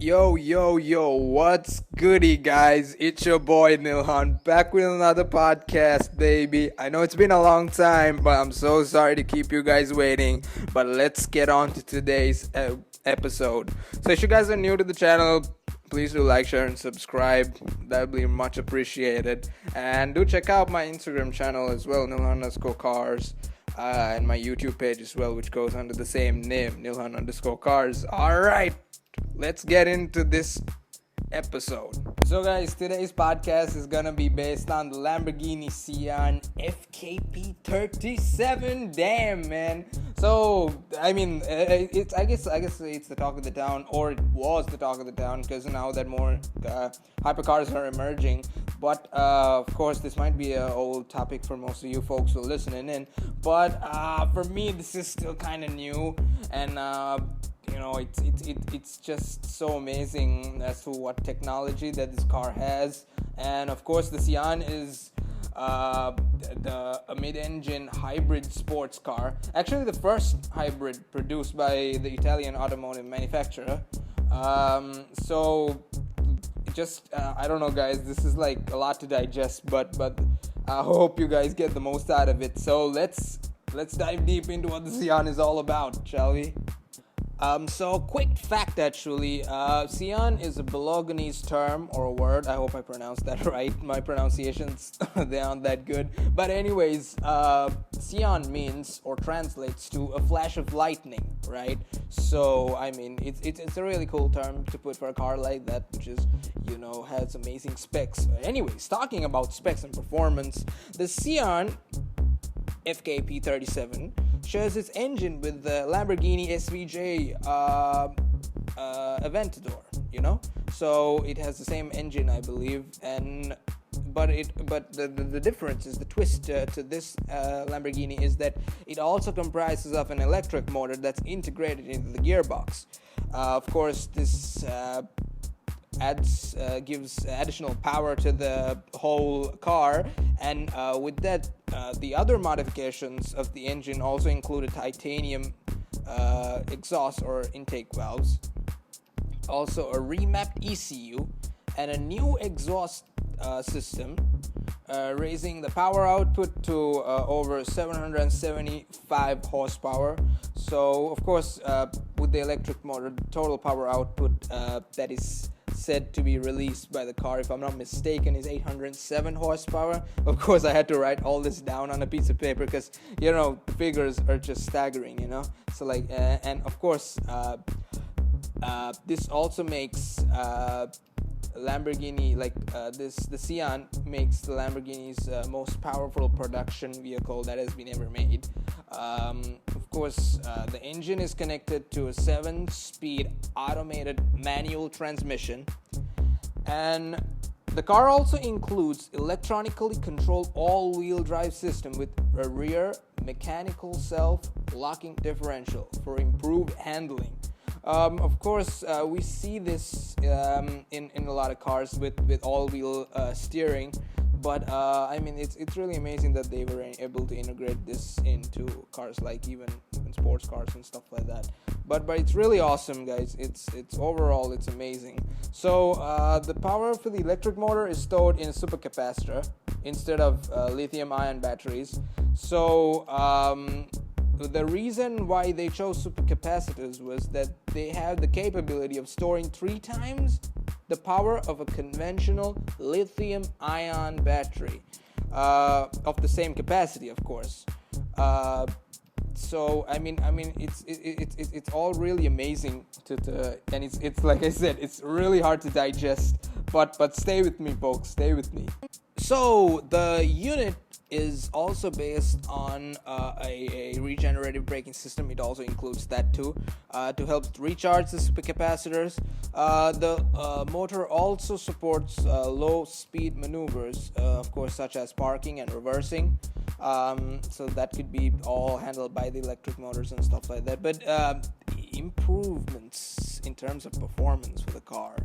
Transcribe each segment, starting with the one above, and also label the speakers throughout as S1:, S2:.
S1: Yo, what's goody, guys? It's your boy Nilhan back with another podcast, baby. I know it's been a long time, but I'm so sorry to keep you guys waiting. But let's get on to today's episode. So, if you guys are new to the channel, please do like, share, and subscribe. That would be much appreciated. And do check out my Instagram channel as well, Nilhan_cars. And my YouTube page as well, which goes under the same name, Nilhan_cars. Alright, let's get into this episode. So guys, today's podcast is gonna be based on the Lamborghini Sian FKP 37. Damn, man. So I mean, I guess it's the talk of the town, or it was the talk of the town, because now that more hypercars are emerging. But of course, this might be an old topic for most of you folks who are listening in. But for me, this is still kind of new, and it's just so amazing as to what technology that this car has. And of course, the Sian is a mid-engine hybrid sports car. Actually, the first hybrid produced by the Italian automotive manufacturer. I don't know, guys. This is like a lot to digest, but I hope you guys get the most out of it. So let's dive deep into what the Sian is all about, shall we? So quick fact actually, Sian is a Bolognese term or a word. I hope I pronounced that right. My pronunciations, they aren't that good. But anyways, Sian means or translates to a flash of lightning, right? So, I mean, it's a really cool term to put for a car like that, which is, has amazing specs. Anyways, talking about specs and performance, the Sian FKP 37 shares its engine with the Lamborghini SVJ Aventador, so it has the same engine, I believe, but the difference is the twist to this Lamborghini is that it also comprises of an electric motor that's integrated into the gearbox. Of course, this gives additional power to the whole car, and with that, the other modifications of the engine also included titanium exhaust or intake valves, also a remapped ECU, and a new exhaust system, raising the power output to over 775 horsepower. So, of course, with the electric motor, the total power output that is said to be released by the car, if I'm not mistaken, is 807 horsepower. Of course, I had to write all this down on a piece of paper because, the figures are just staggering, So, and of course, this also makes Lamborghini, the Sian makes the Lamborghini's most powerful production vehicle that has been ever made. Of course, the engine is connected to a 7-speed automated manual transmission, and the car also includes electronically controlled all-wheel drive system with a rear mechanical self-locking differential for improved handling. Of course, we see this in a lot of cars with all-wheel steering, but it's really amazing that they were able to integrate this into cars like even sports cars and stuff like that. But it's really awesome, guys. It's overall it's amazing. So the power for the electric motor is stored in a supercapacitor instead of lithium-ion batteries. So the reason why they chose supercapacitors was that they have the capability of storing 3 times the power of a conventional lithium-ion battery, of the same capacity, of course. So it's all really amazing and it's like I said, it's really hard to digest. But stay with me, folks. Stay with me. So the unit is also based on a regenerative braking system. It also includes that too, to help recharge the supercapacitors. The motor also supports low speed maneuvers, of course, such as parking and reversing. So that could be all handled by the electric motors and stuff like that. But improvements in terms of performance for the car.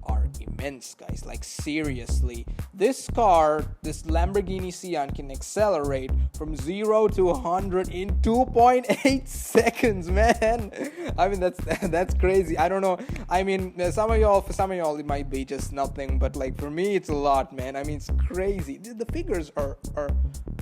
S1: are immense, guys. Like, seriously, this Lamborghini Sian can accelerate from 0 to 100 in 2.8 seconds, man. I mean, that's crazy. I don't know. I mean, for some of y'all it might be just nothing, but like for me it's a lot, man. I mean, it's crazy. The figures are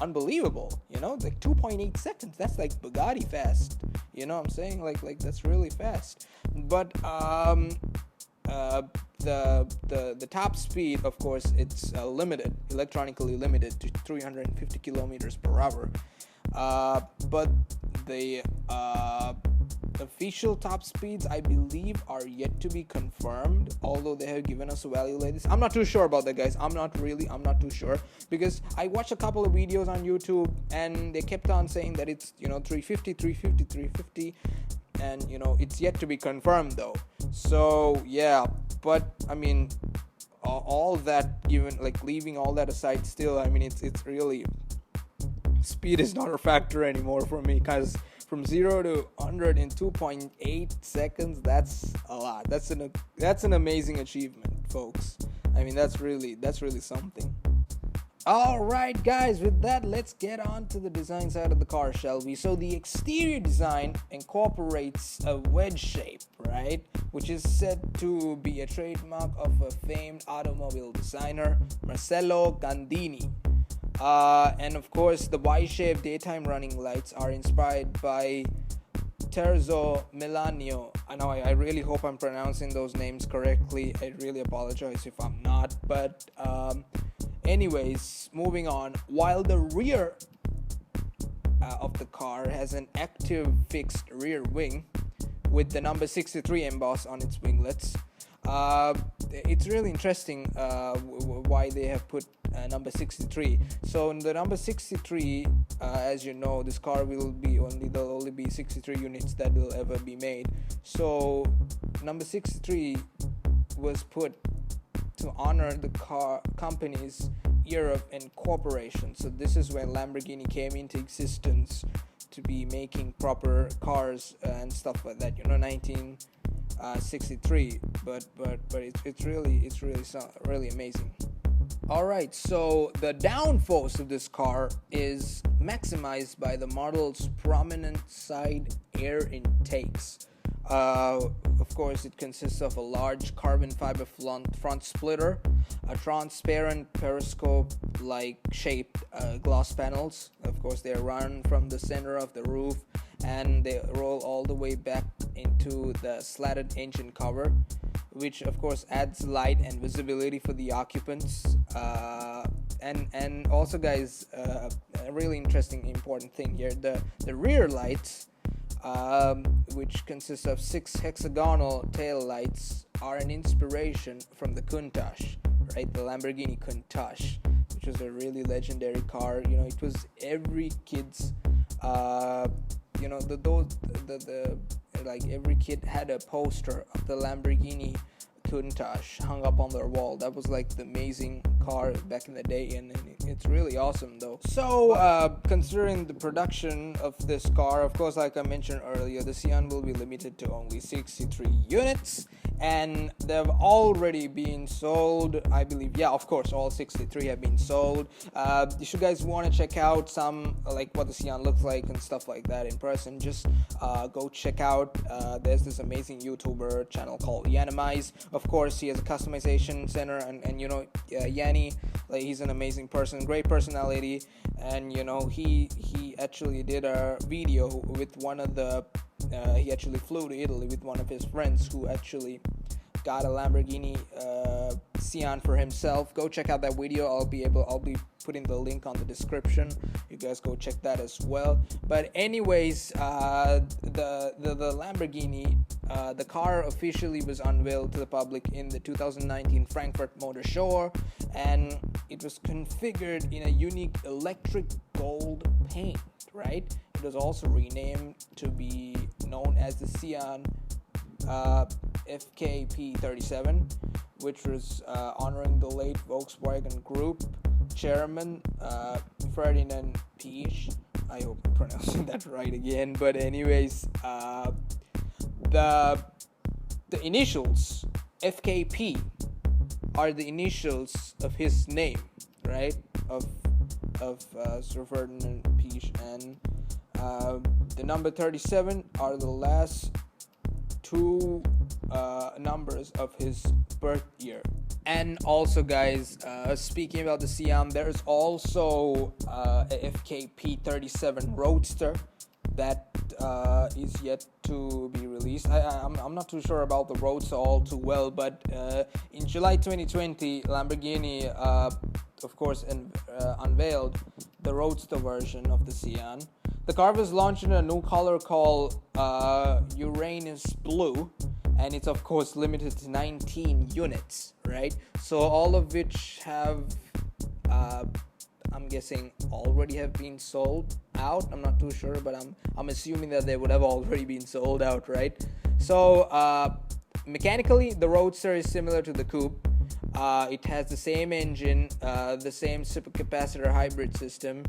S1: unbelievable, you know? Like 2.8 seconds, that's like Bugatti fast. You know what I'm saying? Like that's really fast. But the top speed, of course, it's electronically limited to 350 kilometers per hour. But the official top speeds, I believe, are yet to be confirmed, although they have given us a value like this. I'm not too sure about that, guys. I'm not too sure, because I watched a couple of videos on YouTube and they kept on saying that it's, 350, and it's yet to be confirmed though. So yeah, but I mean, all that given, like leaving all that aside, still, I mean, it's really, speed is not a factor anymore for me, because from 0 to 100 in 2.8 seconds, that's a lot. That's an amazing achievement, folks. I mean, that's really something. Alright, guys, with that, let's get on to the design side of the car, shall we? So the exterior design incorporates a wedge shape, right, which is said to be a trademark of a famed automobile designer, Marcello Gandini. And of course, the Y-shaped daytime running lights are inspired by Terzo Melanio. I really hope I'm pronouncing those names correctly. I really apologize if I'm not. But anyways, moving on. While the rear of the car has an active fixed rear wing with the number 63 embossed on its winglets, it's really interesting why they have put number 63. So in the number 63, as you know, this car there'll only be 63 units that will ever be made. So number 63 was put to honor the car company's year of incorporation. So this is when Lamborghini came into existence to be making proper cars and stuff like that. 1963. But it's really amazing. Alright, so the downforce of this car is maximized by the model's prominent side air intakes. Of course, it consists of a large carbon fiber front splitter, a transparent periscope-like shaped glass panels. Of course, they run from the center of the roof and they roll all the way back into the slatted engine cover, which of course adds light and visibility for the occupants. And also, guys, a really interesting, important thing here: the rear lights, which consists of 6 hexagonal tail lights, are an inspiration from the Countach, right? The Lamborghini Countach, which was a really legendary car. It was every kid's, every kid had a poster of the Lamborghini Countach hung up on their wall. That was like the amazing car back in the day, and it's really awesome though. So considering the production of this car, of course, like I mentioned earlier, the Sian will be limited to only 63 units, and they've already been sold, I believe. Yeah, of course, all 63 have been sold. If you guys want to check out some like what the Sian looks like and stuff like that in person, just go check out, there's this amazing YouTuber channel called Yanni. Of course, he has a customization center, and Yanni, like, he's an amazing person, great personality, and he actually did a video with one of the he actually flew to Italy with one of his friends who actually got a Lamborghini Sian for himself. Go check out that video. I'll be putting the link on the description. You guys go check that as well. But anyways, the Lamborghini, the car officially was unveiled to the public in the 2019 Frankfurt Motor Show, and it was configured in a unique electric gold paint, right? It was also renamed to be known as the Sian FKP37, which was honoring the late Volkswagen Group chairman Ferdinand Piech. I hope I'm pronouncing that right again. But anyways, the initials FKP are the initials of his name, right? Of Sir Ferdinand Piech, and the number 37 are the last two numbers of his birth year. And also, guys, speaking about the Sian, there's also a FKP37 Roadster that is yet to be released. I'm not too sure about the Roadster all too well, but in July 2020, Lamborghini, of course, unveiled the Roadster version of the Sian. The car was launched in a new color called Uranus Blue, and it's of course limited to 19 units, right? So all of which have, I'm guessing, already have been sold out. I'm not too sure, but I'm assuming that they would have already been sold out, right? So mechanically, the Roadster is similar to the Coupe. It has the same engine, the same supercapacitor hybrid system,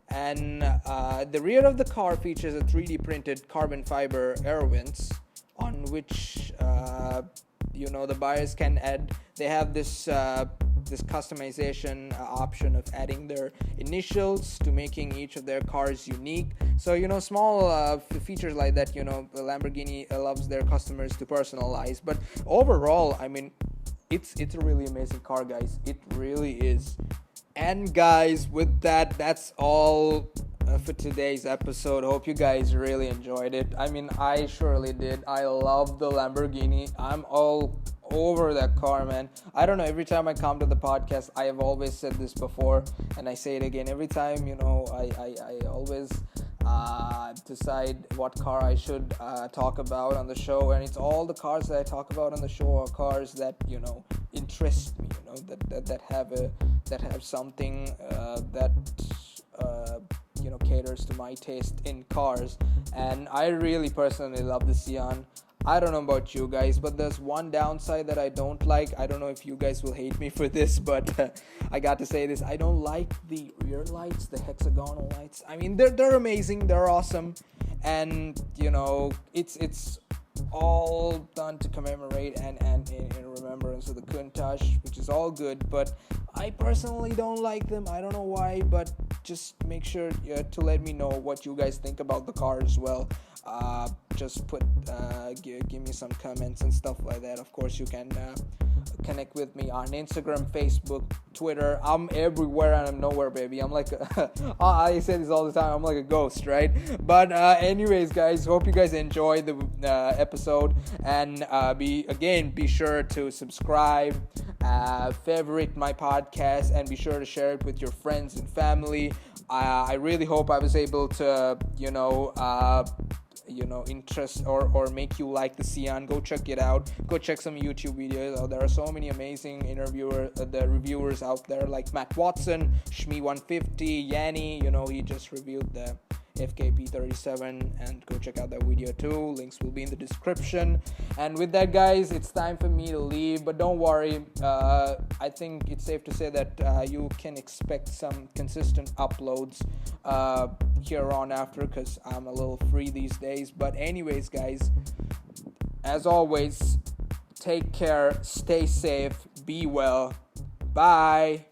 S1: and the rear of the car features a 3D printed carbon fiber air vents on which the buyers can add. They have this customization option of adding their initials to making each of their cars unique. So small features like that, Lamborghini loves their customers to personalize. But overall, I mean, it's a really amazing car, guys. It really is. And guys, with that, that's all for today's episode. Hope you guys really enjoyed it. I mean, I surely did. I love the Lamborghini. I'm all over that car, man. I don't know, every time I come to the podcast, I have always said this before, and I say it again every time. I always decide what car I should talk about on the show, and it's all the cars that I talk about on the show are cars that interest me, that have something that caters to my taste in cars. And I really personally love the Sian. I don't know about you guys, but there's one downside that I don't like. I don't know if you guys will hate me for this, but I got to say this. I don't like the rear lights, the hexagonal lights. I mean, they're amazing, they're awesome, and it's all done to commemorate and in remembrance of the Countach, which is all good, but I personally don't like them. I don't know why, but just make sure to let me know what you guys think about the car as well. Just give me some comments and stuff like that. Of course, you can connect with me on Instagram, Facebook, Twitter. I'm everywhere and I'm nowhere, baby. I'm like I say this all the time, I'm like a ghost, right? But anyways, guys, hope you guys enjoyed the episode, and be sure to subscribe, favorite my podcast, and be sure to share it with your friends and family. I really hope I was able to interest or make you like the Sian. Go check it out. Go check some YouTube videos. There are so many amazing reviewers out there, like Matt Watson, Shmi150, Yanni. He just reviewed the FKP37, and go check out that video too. Links will be in the description. And with that, guys, it's time for me to leave, but don't worry, I think it's safe to say that you can expect some consistent uploads here on after, because I'm a little free these days. But anyways, guys, as always, take care, stay safe, be well, bye.